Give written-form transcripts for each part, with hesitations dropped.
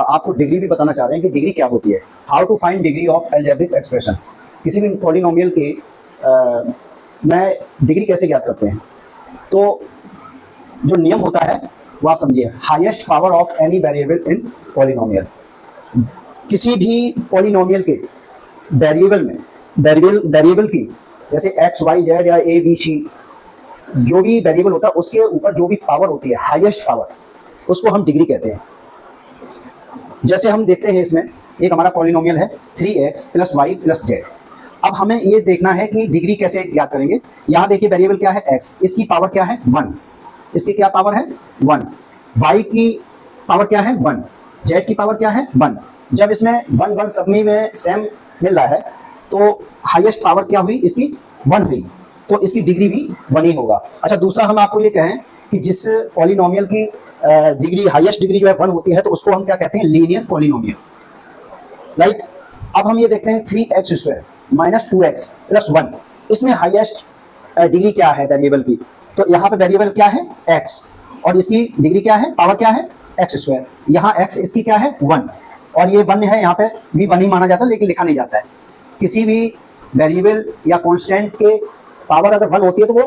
आपको डिग्री भी बताना चाह रहे हैं कि डिग्री क्या होती है। How to find degree of algebraic expression. किसी भी पॉलिनोमियल के में डिग्री कैसे ज्ञात करते हैं। तो जो नियम होता है वो आप समझिए, highest power of any variable in polynomial. किसी भी पॉलिनोमियल के वेरिएबल में वेरिएबल की जैसे एक्स वाई जेड या ए बी सी, जो भी वेरिएबल होता है उसके ऊपर जो भी पावर होती है, हाईएस्ट पावर, उसको हम डिग्री कहते हैं। जैसे हम देखते हैं इसमें एक हमारा पॉलिनोमियल है 3x + y + z। अब हमें ये देखना है कि डिग्री कैसे ज्ञात करेंगे। यहाँ देखिए वेरिएबल क्या है x, इसकी पावर क्या है 1, इसकी क्या पावर है 1, y की पावर क्या है 1, z की पावर क्या है 1। जब इसमें 1 1 सभी में सेम मिल रहा है तो हाईएस्ट पावर क्या हुई, इसकी 1 हुई, तो इसकी डिग्री भी 1 ही होगा। अच्छा, दूसरा हम आपको ये कहें कि जिस पॉलिनोमियल की डिग्री, हाईएस्ट डिग्री जो है 1 होती है, तो उसको हम क्या कहते हैं, लीनियर पॉलिनोमियल, राइट। अब हम ये देखते हैं 3x² - 2x + 1, इसमें हाईएस्ट डिग्री क्या है वेरिएबल की। तो यहाँ पे वेरिएबल क्या है x, और इसकी डिग्री क्या है, पावर क्या है x²। यहाँ x इसकी क्या है 1, और ये 1 है, यहाँ पे भी 1 ही माना जाता है लेकिन लिखा नहीं जाता है। किसी भी वेरिएबल या कांस्टेंट के पावर अगर 1 होती है तो वो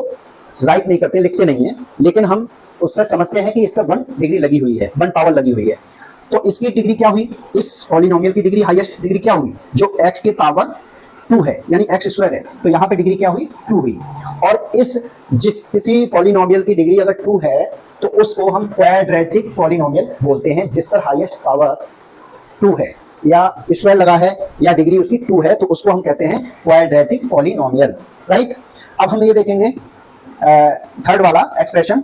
राइट नहीं करते, लिखते नहीं है, लेकिन हम उस पर समझते हैं कि इस पर 1 डिग्री लगी हुई है, 1 पावर लगी हुई है। तो इसकी डिग्री क्या हुई, इस पॉलिनोमियल की डिग्री, हाईएस्ट डिग्री क्या हुई, जो x के पावर 2 है यानी x² है, तो यहाँ पे डिग्री क्या हुई 2 हुई। और किसी पॉलिनोमियल की डिग्री अगर 2 है तो उसको हम क्वाड्रेटिक पॉलिनोमियल बोलते हैं, जिस पर हाईएस्ट पावर 2 है या स्क्वायर लगा है या डिग्री उसकी 2 है, तो उसको हम कहते हैं क्वाड्रेटिक पॉलिनोमियल, राइट। अब हम ये देखेंगे थर्ड वाला एक्सप्रेशन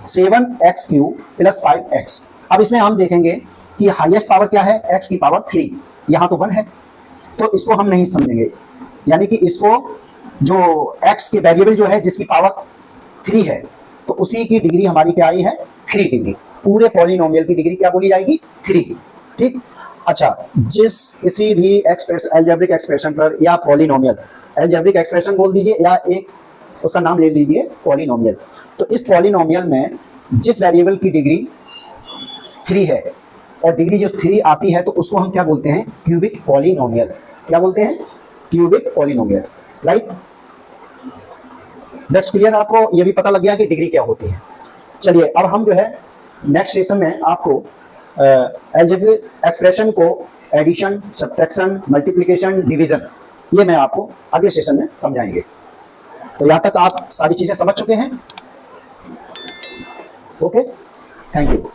7x³ + 5x। अब इसमें हम देखेंगे कि हाईएस्ट पावर क्या है, x की पावर 3, यहाँ तो 1 है, तो इसको हम नहीं समझेंगे, यानी कि इसको जो x के वेरिएबल जो है जिसकी पावर 3 है, तो उसी की डिग्री हमारी क्या आई है 3 डिग्री। पूरे पॉलिनोमियल की डिग्री क्या बोली जाएगी 3, ठीक। अच्छा, किसी भी अलजेब्रिक एक्सप्रेशन पर या पॉलिनोमियल, अलजेब्रिक एक्सप्रेशन बोल दीजिए या एक उसका नाम ले लीजिए पॉलिनोमियल, तो इस पॉलिनोमियल में जिस वेरिएबल की डिग्री 3 है और डिग्री जो 3 आती है, तो उसको हम क्या बोलते हैं, क्यूबिक पॉलिनोमियल। क्या बोलते हैं, cubic polynomial, right. That's clear, आपको ये भी पता लग गया कि डिग्री क्या होती है। चलिए अब हम जो है नेक्स्ट सेशन में आपको अलजेब्रिक एक्सप्रेशन को एडिशन, सब्ट्रैक्शन, मल्टीप्लिकेशन, डिवीजन, ये मैं आपको अगले सेशन में समझाएंगे। तो यहाँ तक आप सारी चीजें समझ चुके हैं। Okay, thank you.